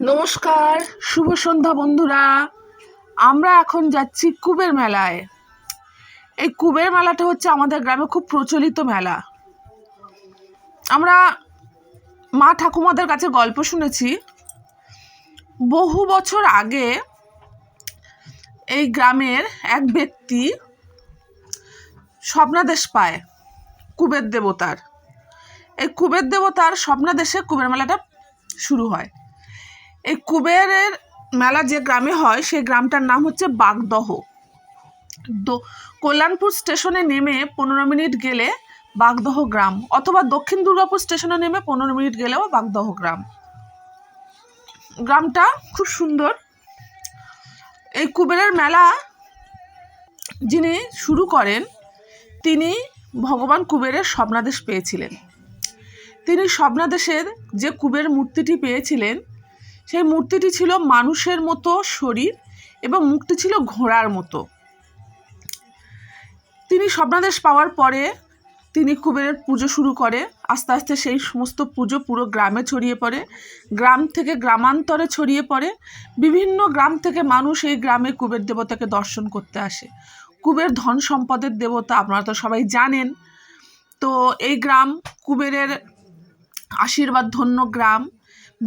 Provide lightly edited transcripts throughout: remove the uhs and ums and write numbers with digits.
নমস্কার, শুভ সন্ধ্যা বন্ধুরা। আমরা এখন যাচ্ছি কুবের মেলায়। এই কুবের মেলাটা হচ্ছে আমাদের গ্রামে খুব প্রচলিত মেলা। আমরা মা ঠাকুমাদের কাছে গল্প শুনেছি, বহু বছর আগে এই গ্রামের এক ব্যক্তি স্বপ্নাদেশ পায় কুবের দেবতার। এই কুবের দেবতার স্বপ্নাদেশে কুবের মেলাটা শুরু হয়। এই কুবেরের মেলা যে গ্রামে হয় সেই গ্রামটার নাম হচ্ছে বাগদহ। কল্যাণপুর স্টেশনে নেমে 15 মিনিট গেলে বাগদহ গ্রাম, অথবা দক্ষিণ দুর্গাপুর স্টেশনে নেমে 15 মিনিট গেলেও বাগদহ গ্রাম। গ্রামটা খুব সুন্দর। এই কুবেরের মেলা যিনি শুরু করেন তিনি ভগবান কুবেরের স্বপ্নাদেশ পেয়েছিলেন। তিনি স্বপ্নাদেশের যে কুবের মূর্তিটি পেয়েছিলেন সেই মূর্তিটি ছিল মানুষের মতো শরীর এবং মুখটি ছিল ঘোড়ার মতো। তিনি স্বপ্নাদেশ পাওয়ার পরে তিনি কুবেরের পুজো শুরু করে। আস্তে আস্তে সেই সমস্ত পুজো পুরো গ্রামে ছড়িয়ে পড়ে, গ্রাম থেকে গ্রামান্তরে ছড়িয়ে পড়ে। বিভিন্ন গ্রাম থেকে মানুষ এই গ্রামে কুবের দেবতাকে দর্শন করতে আসে। কুবের ধন সম্পদের দেবতা, আপনারা তো সবাই জানেন। তো এই গ্রাম কুবেরের আশীর্বাদ ধন্য গ্রাম।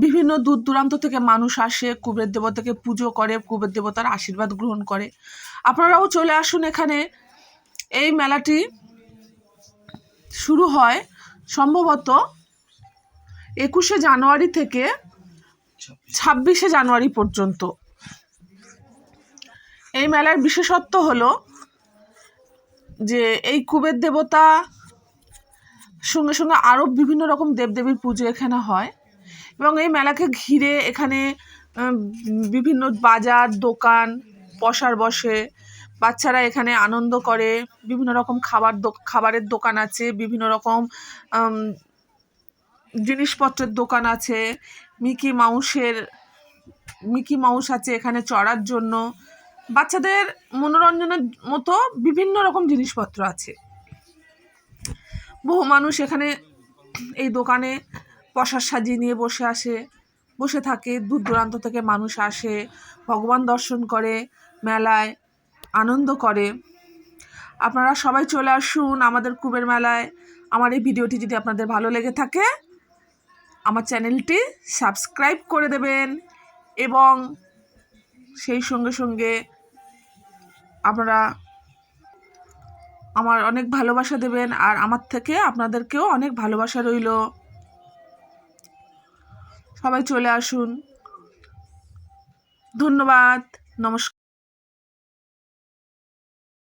বিভিন্ন দূর দূরান্ত থেকে মানুষ আসে, কুবের দেবতাকে পুজো করে, কুবের দেবতার আশীর্বাদ গ্রহণ করে। আপনারাও চলে আসুন এখানে। এই মেলাটি শুরু হয় সম্ভবত 21শে জানুয়ারি থেকে 26শে জানুয়ারি পর্যন্ত। এই মেলার বিশেষত্ব হলো যে এই কুবের দেবতা সঙ্গে সঙ্গে আরও বিভিন্ন রকম দেবদেবীর পুজো এখানে হয়, এবং এই মেলাকে ঘিরে এখানে বিভিন্ন বাজার দোকান পসার বসে। বাচ্চারা এখানে আনন্দ করে। বিভিন্ন রকম খাবারের দোকান আছে, বিভিন্ন রকম জিনিসপত্রের দোকান আছে। মিকি মাউস আছে এখানে চড়ার জন্য। বাচ্চাদের মনোরঞ্জনের মতো বিভিন্ন রকম জিনিসপত্র আছে। বহু মানুষ এখানে এই দোকানে পসার সাজিয়ে নিয়ে বসে থাকে। দূর দূরান্ত থেকে মানুষ আসে, ভগবান দর্শন করে, মেলায় আনন্দ করে। আপনারা সবাই চলে আসুন আমাদের কুবের মেলায়। আমার এই ভিডিওটি যদি আপনাদের ভালো লেগে থাকে আমার চ্যানেলটি সাবস্ক্রাইব করে দেবেন, এবং সেই সঙ্গে সঙ্গে আপনারা আমার অনেক ভালোবাসা দেবেন, আর আমার থেকে আপনাদেরকেও অনেক ভালোবাসা রইল। সবাই চলে আসুন। ধন্যবাদ। নমস্কার।